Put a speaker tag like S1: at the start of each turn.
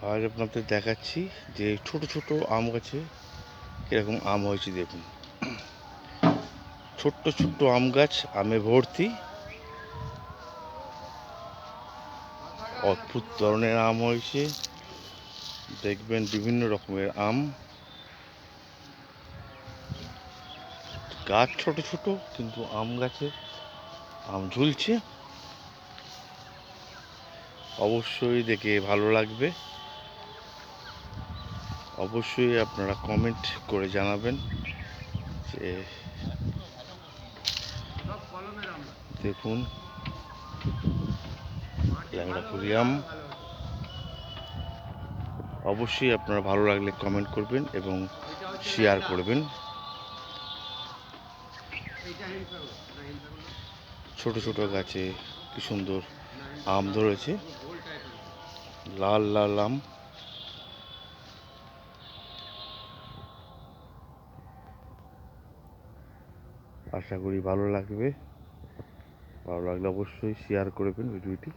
S1: আজ আপনাদের দেখাচ্ছি যে ছোট ছোট আম গাছে কিরকম আম হয়েছে। দেখুন, ছোট্ট ছোট্ট আম গাছ আমে ভর্তি। অদ্ভুত ধরনের আম হয়েছে। দেখবেন বিভিন্ন রকমের আম। গাছ ছোট ছোট, কিন্তু আম গাছে আম ঝুলছে। অবশ্যই দেখে ভালো লাগবে। অবশ্যই আপনারা কমেন্ট করে জানাবেন যে দেখুন ল্যাংড়াপুরি আম। অবশ্যই আপনারা ভালো লাগলে কমেন্ট করবেন এবং শেয়ার করবেন। ছোট ছোট গাছে কি সুন্দর আম ধরেছে, লাল লাল আম। আশা করি ভালো লাগবে। ভালো লাগলে অবশ্যই শেয়ার করবেন ভিডিওটি।